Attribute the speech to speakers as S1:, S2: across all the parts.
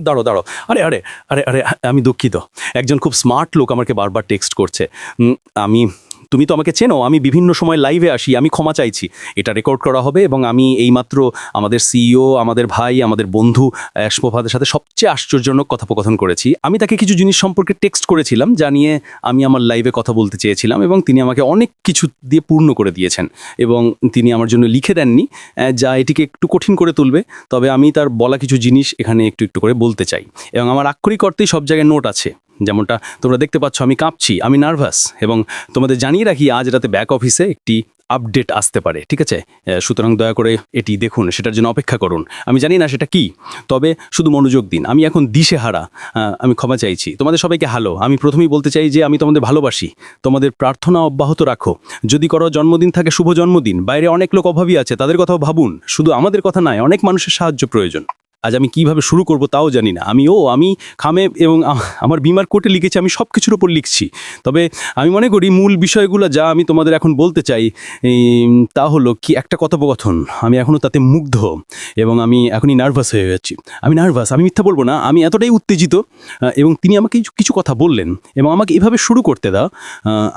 S1: দাঁড়ো দাঁড়ো, আরে আরে আরে আরে আমি দুঃখিত। একজন খুব স্মার্ট লোক আমাকে বারবার টেক্সট করছে। আমি তুমি তো আমাকে চেনো, আমি বিভিন্ন সময় লাইভে আসি, আমি ক্ষমা চাইছি। এটা রেকর্ড করা হবে এবং আমি এইমাত্র আমাদের সিইও, আমাদের ভাই, আমাদের বন্ধু অ্যাশমোফাদের সাথে সবচেয়ে আশ্চর্যজনক কথোপকথন করেছি। আমি তাকে কিছু জিনিস সম্পর্কে টেক্সট করেছিলাম যা নিয়ে আমি আমার লাইভে কথা বলতে চেয়েছিলাম, এবং তিনি আমাকে অনেক কিছু দিয়ে পূর্ণ করে দিয়েছেন এবং তিনি আমার জন্য লিখে দেননি, যা এটিকে একটু কঠিন করে তুলবে। তবে আমি তার বলা কিছু জিনিস এখানে একটু একটু করে বলতে চাই, এবং আমার আক্ষরিক অর্থেই সব জায়গায় নোট আছে। যেমনটা তোমরা দেখতে পাচ্ছ, আমি কাঁপছি, আমি নার্ভাস, এবং তোমাদের জানিয়ে রাখি আজ রাতে ব্যাক অফিসে একটি আপডেট আসতে পারে, ঠিক আছে? সুতরাং দয়া করে এটি দেখুন, সেটার জন্য অপেক্ষা করুন। আমি জানি না সেটা কি, তবে শুধু মনোযোগ দিন। আমি এখন দিশেহারা, আমি ক্ষমা চাইছি। তোমাদের সবাইকে হ্যালো। আমি প্রথমেই বলতে চাই যে আমি তোমাদের ভালোবাসি। তোমাদের প্রার্থনা অব্যাহত রাখো। যদি কারো জন্মদিন থাকে, শুভ জন্মদিন। বাইরে অনেক লোক অভাবী আছে, তাদের কথাও ভাবুন। শুধু আমাদের কথা নয়, অনেক মানুষের সাহায্য প্রয়োজন। আজ আমি কিভাবে শুরু করব তাও জানি না। আমি খামে এবং আমার বিমার কোটে লিখেছি, আমি সব কিছুর ওপর লিখছি। তবে আমি মনে করি মূল বিষয়গুলো যা আমি তোমাদের এখন বলতে চাই তা হলো কি, একটা কথোপকথন। আমি এখনও তাতে মুগ্ধ এবং আমি এখনই নার্ভাস হয়ে যাচ্ছি। আমি নার্ভাস, আমি মিথ্যা বলবো না, আমি এতটাই উত্তেজিত। এবং তিনি আমাকে কিছু কথা বললেন এবং আমাকে এভাবে শুরু করতে দাও।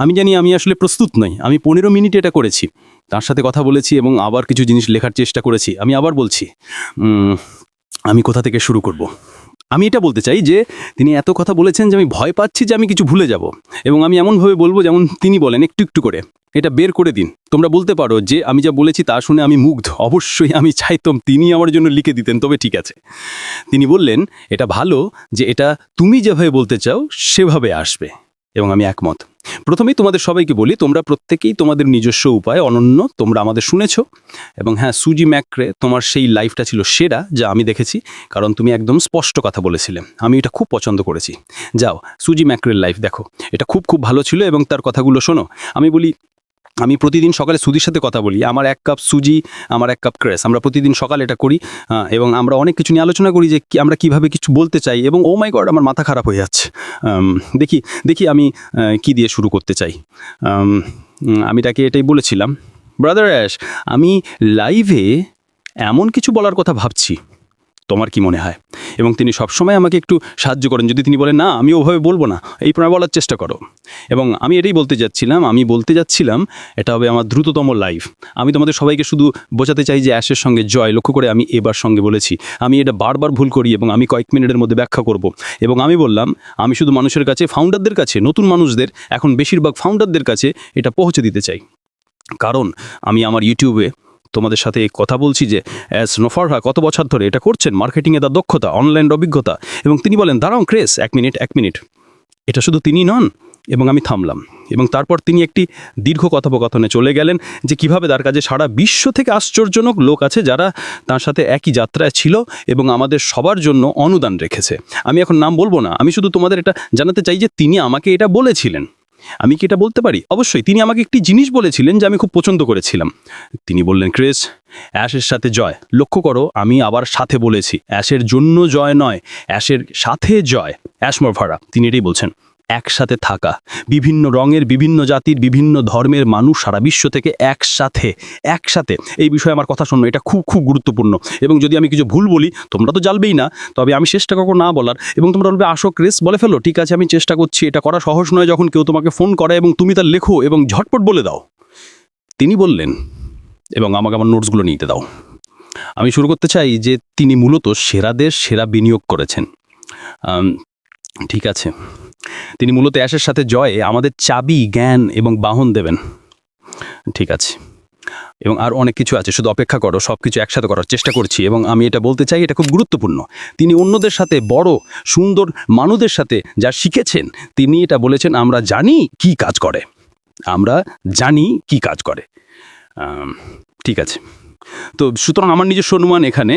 S1: আমি জানি আমি আসলে প্রস্তুত নই। আমি 15 মিনিট এটা করেছি, তার সাথে কথা বলেছি এবং আবার কিছু জিনিস লেখার চেষ্টা করেছি। আমি আবার বলছি, আমি কোথা থেকে শুরু করব? আমি এটা বলতে চাই যে তিনি এত কথা বলেছেন যে আমি ভয় পাচ্ছি যে আমি কিছু ভুলে যাব, এবং আমি এমনভাবে বলবো যেমন তিনি বলেন, একটু একটু করে। এটা বের করে দিন। তোমরা বলতে পারো যে আমি যা বলেছি তা শুনে আমি মুগ্ধ। অবশ্যই আমি চাইতাম তিনি আমার জন্য লিখে দিতেন, তবে ঠিক আছে। তিনি বললেন, এটা ভালো যে এটা তুমি যেভাবে বলতে চাও সেভাবে আসবে, এবং আমি একমত। প্রথমেই তোমাদের সবাইকে বলি, তোমরা প্রত্যেকেই তোমাদের নিজস্ব উপায়ে অনন্য। তোমরা আমাদের শুনেছো, এবং হ্যাঁ, সুজি ম্যাক্রে, তোমার সেই লাইফটা ছিল সেরা যা আমি দেখেছি, কারণ তুমি একদম স্পষ্ট কথা বলেছিলে। আমি এটা খুব পছন্দ করেছি। যাও সুজি ম্যাক্রের লাইফ দেখো, এটা খুব খুব ভালো ছিল, এবং তার কথাগুলো শোনো। আমি বলি, আমি প্রতিদিন সকালে সুজির সাথে কথা বলি। আমার 1 কাপ সুজি, আমার 1 কাপ ক্রেস, আমরা প্রতিদিন সকালে এটা করি, এবং আমরা অনেক কিছু নিয়ে আলোচনা করি যে আমরা কিভাবে কিছু বলতে চাই, এবং ও মাই গড, আমার মাথা খারাপ হয়ে যাচ্ছে। দেখি দেখি আমি কি দিয়ে শুরু করতে চাই। আমি তাকে এটাই বলেছিলাম, ব্রাদার অ্যাশ, আমি লাইভে এমন কিছু বলার কথা ভাবছি, তোমার কি মনে হয়? এবং তিনি সবসময় আমাকে একটু সাহায্য করেন। যদি তিনি বলেন না, আমি ওভাবে বলবো না, এই প্রণয় বলার চেষ্টা করো। এবং আমি এটাই বলতে যাচ্ছিলাম এটা হবে আমার দ্রুততম লাইভ। আমি তোমাদের সবাইকে শুধু বোঝাতে চাই যে অ্যাশের সঙ্গে জয়। লক্ষ্য করে আমি এবার সঙ্গে বলেছি, আমি এটা বারবার ভুল করি এবং আমি কয়েক মিনিটের মধ্যে ব্যাখ্যা করব। এবং আমি বললাম, আমি শুধু মানুষের কাছে, ফাউন্ডারদের কাছে, নতুন মানুষদের, এখন বেশিরভাগ ফাউন্ডারদের কাছে এটা পৌঁছে দিতে চাই। কারণ আমি আমার ইউটিউবে তোমাদের সাথে কথা বলছি যে অ্যাশমোফারা কত বছর ধরে এটা করছেন, মার্কেটিংয়ে তার দক্ষতা, অনলাইন অভিজ্ঞতা। এবং তিনি বলেন, দাঁড়াও ক্রেস, 1 মিনিট। এটা শুধু তিনি নন। এবং আমি থামলাম, এবং তারপর তিনি একটি দীর্ঘ কথোপকথনে চলে গেলেন যে কিভাবে তার কাছে সারা বিশ্ব থেকে আশ্চর্যজনক লোক আছে যারা তার সাথে একই যাত্রায় ছিল এবং আমাদের সবার জন্য অনুদান রেখেছে। আমি এখন নাম বলবো না, আমি শুধু তোমাদের এটা জানাতে চাই যে তিনি আমাকে এটা বলেছিলেন। আমি কি এটা বলতে পারি? অবশ্যই। তিনি আমাকে একটি জিনিস বলেছিলেন যে আমি খুব পছন্দ করেছিলাম। তিনি বললেন, ক্রিস, অ্যাশের সাথে জয়। লক্ষ্য করো, আমি আবার সাথে বলেছি, অ্যাশের জন্য জয় নয়, অ্যাশের সাথে জয়। অ্যাশমোফারা তিনি এটাই বলছেন, একসাথে থাকা, বিভিন্ন রঙের, বিভিন্ন জাতির, বিভিন্ন ধর্মের মানুষ সারা বিশ্ব থেকে একসাথে এই বিষয়ে আমার কথা শোনো। এটা খুব খুব গুরুত্বপূর্ণ। এবং যদি আমি কিছু ভুল বলি, তোমরা তো জ্বালবেই না, তবে আমি চেষ্টা করবো না বলার। এবং তোমরা বলবে, আসো ক্রিস, বলে ফেলো। ঠিক আছে, আমি চেষ্টা করছি। এটা করা সহজ নয় যখন কেউ তোমাকে ফোন করে এবং তুমি তার লেখো এবং ঝটপট বলে দাও। তিনি বললেন, এবং আমাকে আমার নোটসগুলো নিতে দাও। আমি শুরু করতে চাই যে তিনি মূলত সেরাদের সেরা বিনিয়োগ করেছেন। ঠিক আছে, তিনি মূলত অ্যাশের সাথে জয়ে আমাদের চাবি, জ্ঞান এবং বাহন দেবেন। ঠিক আছে, এবং আর অনেক কিছু আছে, শুধু অপেক্ষা করো। সব কিছু একসাথে করার চেষ্টা করছি। এবং আমি এটা বলতে চাই, এটা খুব গুরুত্বপূর্ণ। তিনি অন্যদের সাথে, বড় সুন্দর মানুষদের সাথে যা শিখেছেন, তিনি এটা বলেছেন, আমরা জানি কি কাজ করে। ঠিক আছে, তো সুতরাং আমার নিজস্ব অনুমান এখানে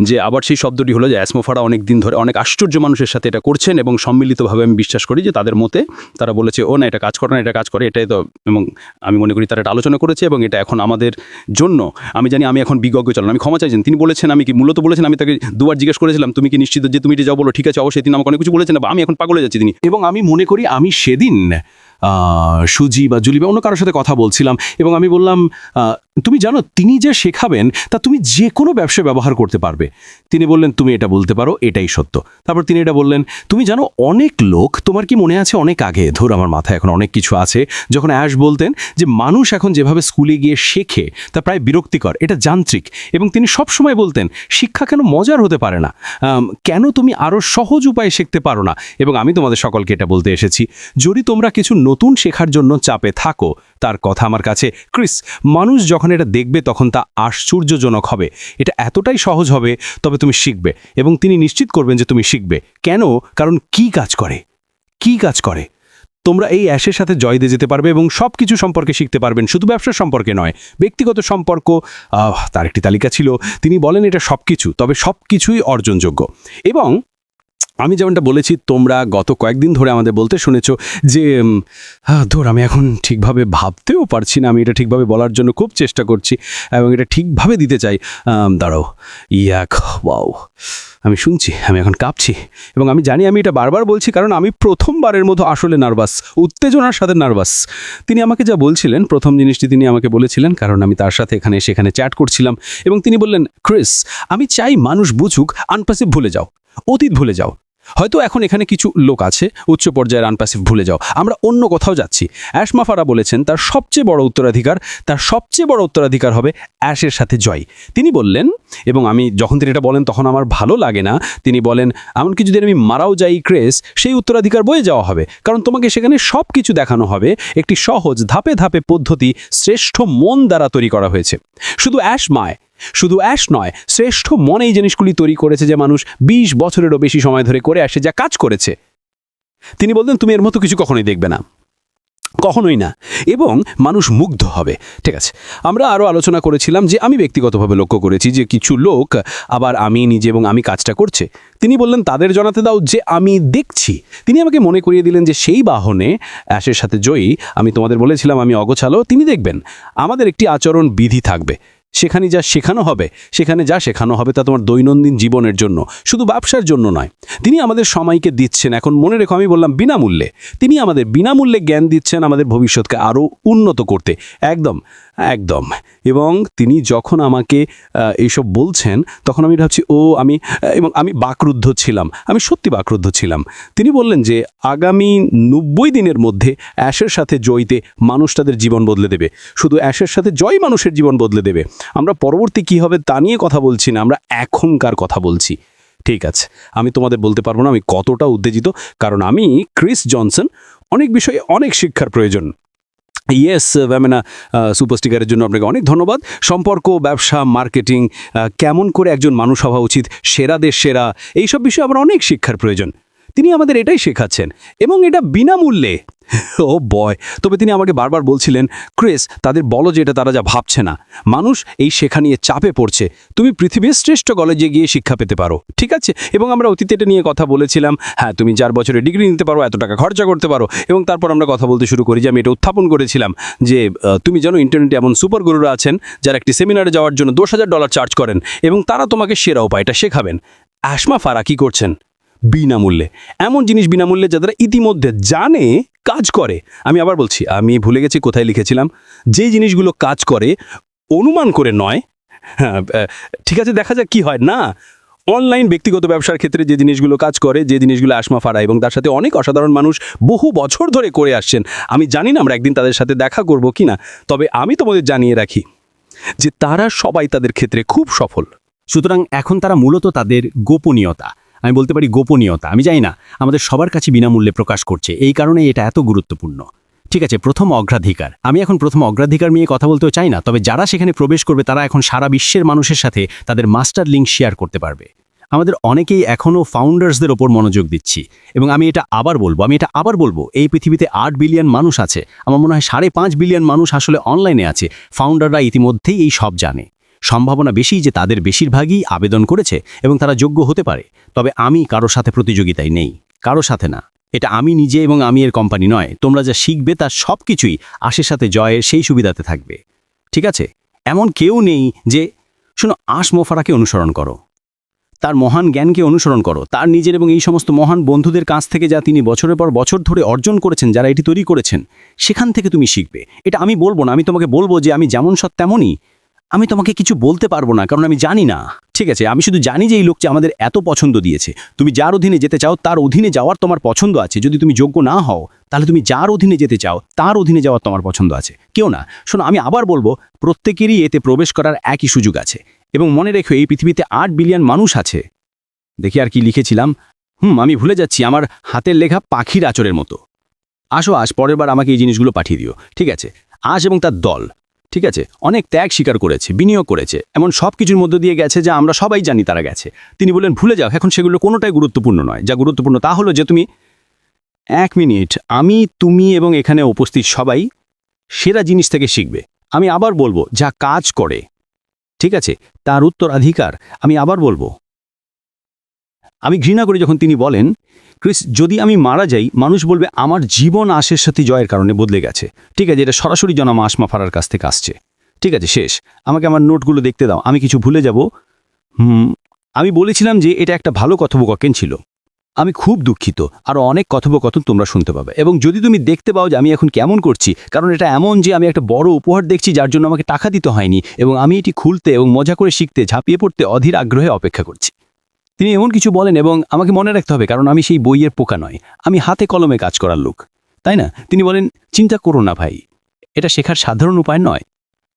S1: যে আবার সেই শব্দটি হলো যে অ্যাশমোফারা অনেক দিন ধরে অনেক আশ্চর্য মানুষের সাথে এটা করছেন, এবং সম্মিলিতভাবে আমি বিশ্বাস করি যে তাদের মতে তারা বলেছে, ও না, এটা কাজ করে না, এটা কাজ করে, এটাই তো। এবং আমি মনে করি তারা এটা আলোচনা করেছে, এবং এটা এখন আমাদের জন্য, আমি জানি আমি এখন বিজ্ঞ চালান। আমি ক্ষমা চাইছেন। তিনি বলেছেন, আমি কি মূলত বলেছেন, আমি তাকে 2 বার জিজ্ঞেস করেছিলাম, তুমি কি নিশ্চিত যে তুমি এটা যাও? বলো, ঠিক আছে, অবশ্যই। তিনি আমাকে অনেক কিছু বলেছেন, বা আমি এখন পাগল হয়ে যাচ্ছি তিনি।
S2: এবং আমি মনে করি আমি সেদিন সুজি বা জুলি বা অন্য কারোর সাথে কথা বলছিলাম, এবং আমি বললাম, তুমি জানো তিনি যে শেখাবেন তা তুমি যে কোনো ব্যবসায় ব্যবহার করতে পারবে। তিনি বললেন তুমি এটা বলতে পারো, এটাই সত্য। তারপর তিনি এটা বললেন, তুমি জানো অনেক লোক, তোমার কি মনে আছে অনেক আগে, ধর আমার মাথায় এখন অনেক কিছু আছে, যখন অ্যাশ বলতেন যে মানুষ এখন যেভাবে স্কুলে গিয়ে শেখে তা প্রায় বিরক্তিকর, এটা যান্ত্রিক। এবং তিনি সব সময় বলতেন শিক্ষা কেন মজার হতে পারে না, কেন তুমি আরও সহজ উপায়ে শিখতে পারো না। এবং আমি তোমাদের সকলকে এটা বলতে এসেছি, যদি তোমরা কিছু নতুন শেখার জন্য চাপে থাকো, তার কথা আমার কাছে ক্রিস, মানুষ যখন এটা দেখবে তখন তা আশ্চর্যজনক হবে। এটা এতটাই সহজ হবে, তবে তুমি শিখবে এবং তিনি নিশ্চিত করবেন যে তুমি শিখবে। কেন? কারণ কি কাজ করে, কি কাজ করে। তোমরা এই অ্যাশের সাথে জয় দিয়ে যেতে পারবে এবং সব কিছু সম্পর্কে শিখতে পারবেন, শুধু ব্যবসার সম্পর্কে নয়, ব্যক্তিগত সম্পর্ক। তার একটি তালিকা ছিল, তিনি বলেন এটা সব কিছু, তবে সব কিছুই অর্জনযোগ্য। এবং আমি যেমনটা বলেছি, তোমরা গত কয়েকদিন ধরে আমাদের বলতে শুনেছ যে ধর আমি এখন ঠিকভাবে ভাবতেও পারছি না, আমি এটা ঠিকভাবে বলার জন্য খুব চেষ্টা করছি এবং এটা ঠিকভাবে দিতে চাই। দাঁড়াও, ওয়াও, আমি শুনছি, আমি এখন কাঁপছি এবং আমি জানি আমি এটা বারবার বলছি কারণ আমি প্রথমবারের মতো আসলে নার্ভাস, উত্তেজনার সাথে নার্ভাস। তিনি আমাকে যা বলছিলেন, প্রথম জিনিসটি তিনি আমাকে বলেছিলেন, কারণ আমি তার সাথে এখানে সেখানে চ্যাট করছিলাম, এবং তিনি বললেন, ক্রিস, আমি চাই মানুষ বুঝুক আনপ্যাসিভ ভুলে যাও, অতীত ভুলে যাও। হয়তো এখন এখানে কিছু লোক আছে উচ্চ পর্যায়ের আনপ্যাসিভ ভুলে যাও, আমরা অন্য কোথাও যাচ্ছি। অ্যাশ মাফারা বলেছেন তার সবচেয়ে বড় উত্তরাধিকার হবে অ্যাশের সাথে জয়। তিনি বললেন, এবং আমি যখন তিনি এটা বলেন তখন আমার ভালো লাগে না, তিনি বলেন এমনকি যদি আমি মারাও যাই ক্রেস, সেই উত্তরাধিকার বয়ে যাওয়া হবে, কারণ তোমাকে সেখানে সব কিছু দেখানো হবে। একটি সহজ ধাপে ধাপে পদ্ধতি শ্রেষ্ঠ মন দ্বারা তৈরি করা হয়েছে। শুধু অ্যাশ নয়, শ্রেষ্ঠ মন এই জিনিসগুলি তৈরি করেছে যে মানুষ 20 বছরেরও বেশি সময় ধরে করে আসে, যা কাজ করেছে। তিনি বলতেন তুমি এর মতো কিছু কখনোই দেখবে না, কখনোই না, এবং মানুষ মুগ্ধ হবে। ঠিক আছে, আমরা আরও আলোচনা করেছিলাম যে আমি ব্যক্তিগতভাবে লক্ষ্য করেছি যে কিছু লোক, আবার আমি নিজে এবং আমি কাজটা করছে। তিনি বললেন তাদের জানাতে দাও যে আমি দেখছি। তিনি আমাকে মনে করিয়ে দিলেন যে সেই বাহনে অ্যাশের সাথে জয়ী, আমি তোমাদের বলেছিলাম আমি অগোছালো। তিনি দেখবেন আমাদের একটি আচরণ বিধি থাকবে, সেখানে যা শেখানো হবে তা তোমার দৈনন্দিন জীবনের জন্য, শুধু ব্যবসার জন্য নয়। তিনি আমাদের সময়কে দিচ্ছেন, এখন মনে রেখো আমি বললাম বিনামূল্যে, তিনি আমাদের বিনামূল্যে জ্ঞান দিচ্ছেন আমাদের ভবিষ্যৎকে আরও উন্নত করতে। একদম। এবং তিনি যখন আমাকে এইসব বলছেন তখন আমি ভাবছি আমি বাকরুদ্ধ ছিলাম, আমি সত্যি বাকরুদ্ধ ছিলাম। তিনি বললেন যে আগামী 90 দিনের মধ্যে অ্যাশের সাথে জয়তে মানুষ তাদের জীবন বদলে দেবে, শুধু অ্যাশের সাথে জয় মানুষের জীবন বদলে দেবে। আমরা পরবর্তী কী হবে তা নিয়ে কথা বলছি না, আমরা এখনকার কথা বলছি। ঠিক আছে, আমি তোমাদের বলতে পারবো না আমি কতটা উত্তেজিত, কারণ আমি ক্রিস জনসন, অনেক বিষয়ে অনেক শিক্ষার প্রয়োজন। ইয়েস ভ্যামেনা সুপার স্টিকারের জন্য আপনাকে অনেক ধন্যবাদ। সম্পর্ক, ব্যবসা, মার্কেটিং, কেমন করে একজন মানুষ হওয়া উচিত, সেরাদের সেরা, এইসব বিষয়ে আমার অনেক শিক্ষার প্রয়োজন। তিনি আমাদের এটাই শেখাচ্ছেন এবং এটা বিনামূল্যে। ও বয়। তবে তিনি আমাকে বারবার বলছিলেন, ক্রিস, তাদের বলো যে এটা তারা যা ভাবছে না, মানুষ এই শেখা নিয়ে চাপে পড়ছে, তুমি পৃথিবীর শ্রেষ্ঠ কলেজে গিয়ে শিক্ষা পেতে পারো। ঠিক আছে, এবং আমরা অতীতে এটা নিয়ে কথা বলেছিলাম। হ্যাঁ, তুমি 4 বছরের ডিগ্রি নিতে পারো, এত টাকা খরচা করতে পারো। এবং তারপর আমরা কথা বলতে শুরু করি যে আমি এটা উত্থাপন করেছিলাম যে তুমি জানো ইন্টারনেটে এমন সুপার গুরুরা আছেন যারা একটি সেমিনারে যাওয়ার জন্য $10,000 চার্জ করেন এবং তারা তোমাকে সেরা উপায়টা শেখাবেন। অ্যাশ মাফারা কি করছেন? বিনামূল্যে, এমন জিনিস বিনামূল্যে যারা ইতিমধ্যে জানে কাজ করে। আমি আবার বলছি, আমি ভুলে গেছি কোথায় লিখেছিলাম, যে জিনিসগুলো কাজ করে অনুমান করে নয়। হ্যাঁ, ঠিক আছে, দেখা যাক কি হয়। না, অনলাইন ব্যক্তিগত ব্যবসার ক্ষেত্রে যে জিনিসগুলো কাজ করে, যে জিনিসগুলো অ্যাশ মাফারা এবং তার সাথে অনেক অসাধারণ মানুষ বহু বছর ধরে করে আসছেন। আমি জানি না আমরা একদিন তাদের সাথে দেখা করব কি না, তবে আমি তোমাদের জানিয়ে রাখি যে তারা সবাই তাদের ক্ষেত্রে খুব সফল।
S3: সুতরাং এখন তারা মূলত তাদের গোপনীয়তা, আমি বলতে পারি গোপনীয়তা, আমি জানি না, আমাদের সবার কাছে বিনামূল্যে প্রকাশ করছে। এই কারণে এটা এত গুরুত্বপূর্ণ। ঠিক আছে, প্রথম অগ্রাধিকার, আমি এখন প্রথম অগ্রাধিকার নিয়ে কথা বলতেও চাই না, তবে যারা সেখানে প্রবেশ করবে তারা এখন সারা বিশ্বের মানুষের সাথে তাদের মাস্টার লিঙ্ক শেয়ার করতে পারবে। আমাদের অনেকেই এখনও ফাউন্ডার্সদের ওপর মনোযোগ দিচ্ছি, এবং আমি এটা আবার বলবো, এই পৃথিবীতে 8 বিলিয়ন মানুষ আছে, আমার মনে হয় 5.5 বিলিয়ন মানুষ আসলে অনলাইনে আছে। ফাউন্ডাররা ইতিমধ্যেই এই সব জানে। সম্ভাবনা বেশি যে তাদের বেশিরভাগই আবেদন করেছে এবং তারা যোগ্য হতে পারে। তবে আমি কারোর সাথে প্রতিযোগিতায় নেই, কারোর সাথে না। এটা আমি নিজে এবং আমি এর কোম্পানি নয়। তোমরা যা শিখবে তার সব কিছুই আশের সাথে জয়ের সেই সুবিধাতে থাকবে। ঠিক আছে, এমন কেউ নেই যে শোনো, আশ মোফারাকে অনুসরণ করো, তার মহান জ্ঞানকে অনুসরণ করো, তার নিজের এবং এই সমস্ত মহান বন্ধুদের কাছ থেকে যা তিনি বছরের পর বছর ধরে অর্জন করেছেন, যারা এটি তৈরি করেছেন, সেখান থেকে তুমি শিখবে। এটা আমি বলবো না, আমি তোমাকে বলবো যে আমি যেমন সৎ তেমনই। আমি তোমাকে কিছু বলতে পারবো না, কারণ আমি জানি না। ঠিক আছে, আমি শুধু জানি যে এই লোকটি আমাদের এত পছন্দ দিয়েছে। তুমি যার অধীনে যেতে চাও তার অধীনে যাওয়ার তোমার পছন্দ আছে। যদি তুমি যোগ্য না হও, তাহলে তুমি যার অধীনে যেতে চাও তার অধীনে যাওয়ার তোমার পছন্দ আছে। কেউ না। শোনো, আমি আবার বলবো, প্রত্যেকেরই এতে প্রবেশ করার একই সুযোগ আছে। এবং মনে রেখো, এই পৃথিবীতে 8 বিলিয়ন মানুষ আছে। দেখি আর কি লিখেছিলাম। আমি ভুলে যাচ্ছি, আমার হাতের লেখা পাখির আঁচড়ের মতো। আসো আজ, পরের বার আমাকে এই জিনিসগুলো পাঠিয়ে দিও, ঠিক আছে? আজ এবং তার দল, ঠিক আছে, অনেক ত্যাগ স্বীকার করেছে, বিনিয়োগ করেছে, এমন সব কিছুর মধ্য দিয়ে গেছে যা আমরা সবাই জানি তারা গেছে। তিনি বললেন ভুলে যাও, এখন সেগুলো কোনোটাই গুরুত্বপূর্ণ নয়। যা গুরুত্বপূর্ণ তা হলো যে তুমি 1 মিনিট, আমি, তুমি এবং এখানে উপস্থিত সবাই সেরা জিনিস থেকে শিখবে। আমি আবার বলবো, যা কাজ করে, ঠিক আছে, তার উত্তরাধিকার। আমি আবার বলবো, আমি ঘৃণা করি যখন তিনি বলেন, ক্রিস, যদি আমি মারা যাই, মানুষ বলবে আমার জীবন আশের সাথে জয়ের কারণে বদলে গেছে। ঠিক আছে, এটা সরাসরি জনাব আসমা ফারার কাছ থেকে আসছে। ঠিক আছে, শেষ। আমাকে আমার নোটগুলো দেখতে দাও, আমি কিছু ভুলে যাব। আমি বলেছিলাম যে এটা একটা ভালো কথোপকথন ছিল। আমি খুব দুঃখিত, আরও অনেক কথোপকথন তোমরা শুনতে পাবে। এবং যদি তুমি দেখতে পাও যে আমি এখন কেমন করছি, কারণ এটা এমন যে আমি একটা বড় উপহার দেখছি যার জন্য আমাকে টাকা দিতে হয়নি, এবং আমি এটি খুলতে এবং মজা করে শিখতে, ঝাঁপিয়ে পড়তে অধীর আগ্রহে অপেক্ষা করছি। তিনি এমন কিছু বলেন এবং আমাকে মনে রাখতে হবে, কারণ আমি সেই বইয়ের পোকা নয়, আমি হাতে কলমে কাজ করার লোক, তাই না? তিনি বলেন, চিন্তা করো না ভাই, এটা শেখার সাধারণ উপায় নয়,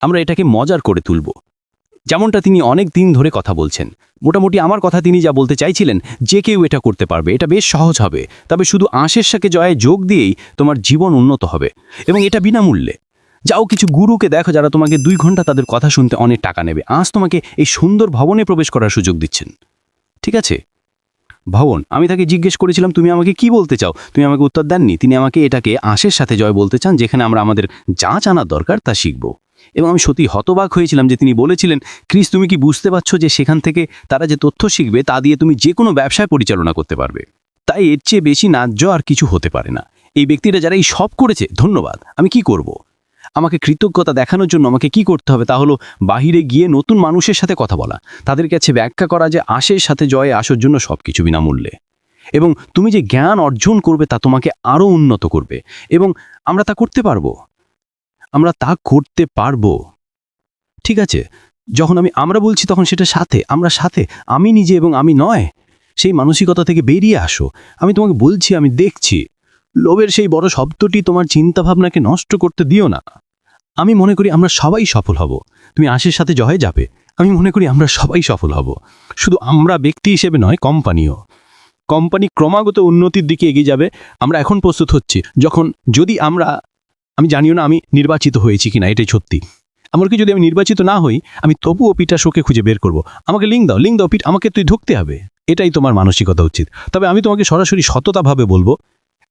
S3: আমরা এটাকে মজার করে তুলব। যেমনটা তিনি অনেক দিন ধরে কথা বলছেন। মোটামুটি আমার কথা তিনি যা বলতে চাইছিলেন, যে কেউ এটা করতে পারবে, এটা বেশ সহজ হবে, তবে শুধু আঁশের সাথে জয়ে যোগ দিয়েই তোমার জীবন উন্নত হবে, এবং এটা বিনামূল্যে। যাও কিছু গুরুকে দেখো যারা তোমাকে 2 ঘন্টা তাদের কথা শুনতে অনেক টাকা নেবে। আজ তোমাকে এই সুন্দর ভবনে প্রবেশ করার সুযোগ দিচ্ছেন, ঠিক আছে? ভবন, আমি তাকে জিজ্ঞেস করেছিলাম তুমি আমাকে কি বলতে চাও, তুমি আমাকে উত্তর দেননি। তিনি আমাকে এটাকে আঁশের সাথে জয় বলতে চান, যেখানে আমরা আমাদের যা জানার দরকার তা শিখব। এবং আমি সত্যি হতবাক হয়েছিলাম যে তিনি বলেছিলেন, ক্রিস, তুমি কি বুঝতে পারছো যে সেখান থেকে তারা যে তথ্য শিখবে তা দিয়ে তুমি যে কোনো ব্যবসায় পরিচালনা করতে পারবে। তাই এর চেয়ে বেশি ন্যায্য আর কিছু হতে পারে না। এই ব্যক্তিরা যারা এই সব করেছে, ধন্যবাদ। আমি কি করব? আমাকে কৃতজ্ঞতা দেখানোর জন্য আমাকে কি করতে হবে তা হলো বাহিরে গিয়ে নতুন মানুষের সাথে কথা বলা, তাদের কাছে ব্যাখ্যা করা যে আশের সাথে জয়ে আসার জন্য সবকিছু বিনামূল্যে, এবং তুমি যে জ্ঞান অর্জন করবে তা তোমাকে আরও উন্নত করবে। এবং আমরা তা করতে পারবো, আমরা তা করতে পারবো, ঠিক আছে? যখন আমরা বলছি তখন সেটা সাথে, আমরা সাথে, আমি নিজে এবং আমি নয়। সেই মানসিকতা থেকে বেরিয়ে আসো। আমি তোমাকে বলছি, আমি দেখছি। লোভের সেই বড় শব্দটি তোমার চিন্তাভাবনাকে নষ্ট করতে দিও না। আমি মনে করি আমরা সবাই সফল হব। তুমি আশের সাথে জয়ে যাবে। আমি মনে করি আমরা সবাই সফল হব, শুধু আমরা ব্যক্তি হিসেবে নয়, কোম্পানিও। কোম্পানি ক্রমাগত উন্নতির দিকে এগিয়ে যাবে। আমরা এখন প্রস্তুত হচ্ছি, যদি আমি জানিও না আমি নির্বাচিত হয়েছি কিনা, এটাই সত্যি। এমনকি যদি আমি নির্বাচিত না হই, আমি তবুও পিটার শোকে খুঁজে বের করব। আমাকে লিঙ্ক দাও পিট, আমাকে তুই ঢুকতে হবে। এটাই তোমার মানসিকতা উচিত। তবে আমি তোমাকে সরাসরি সততাভাবে বলবো,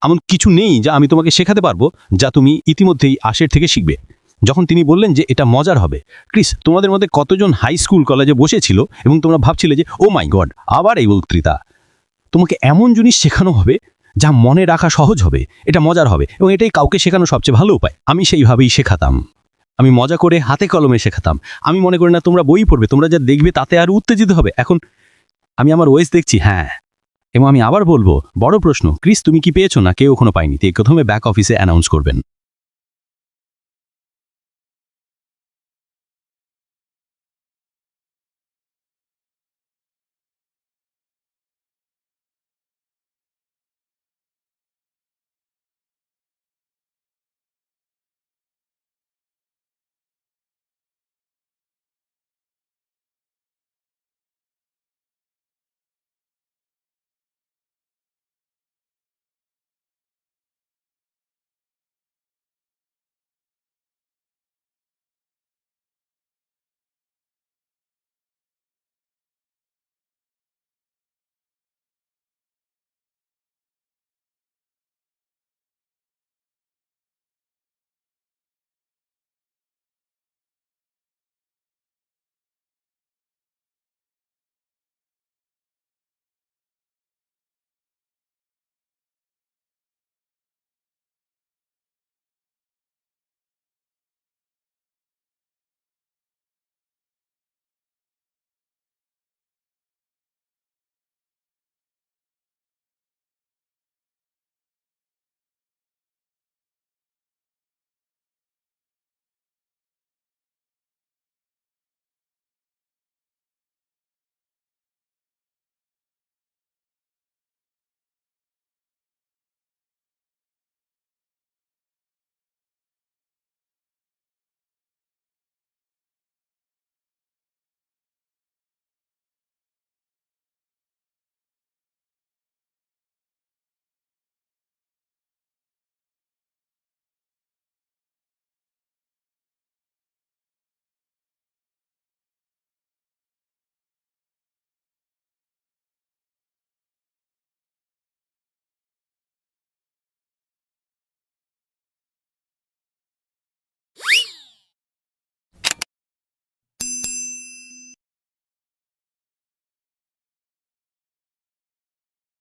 S3: এমন কিছু নেই যা আমি তোমাকে শেখাতে পারবো যা তুমি ইতিমধ্যেই আশের থেকে শিখবে। যখন তিনি বললেন যে এটা মজার হবে, ক্রিস, তোমাদের মধ্যে কতজন হাই স্কুল কলেজে বসেছিল এবং তোমরা ভাবছিলে যে ও মাই গড, আবার এই বক্তৃতা? তোমাকে এমন জিনিস শেখানো হবে যা মনে রাখা সহজ হবে, এটা মজার হবে, এবং এটাই কাউকে শেখানো সবচেয়ে ভালো উপায়। আমি সেইভাবেই শেখাতাম, আমি মজা করে হাতে কলমে শেখাতাম। আমি মনে করি না তোমরা বই পড়বে, তোমরা যা দেখবে তাতে আর উত্তেজিত হবে। এখন আমি আমার ওয়েস দেখছি, হ্যাঁ। এবং আমি আবার বলবো, বড় প্রশ্ন, ক্রিস, তুমি কি পেয়েছো না কেউ এখনো পায়নি? এই প্রথমে ব্যাক অফিসে অ্যানাউন্স করবেন।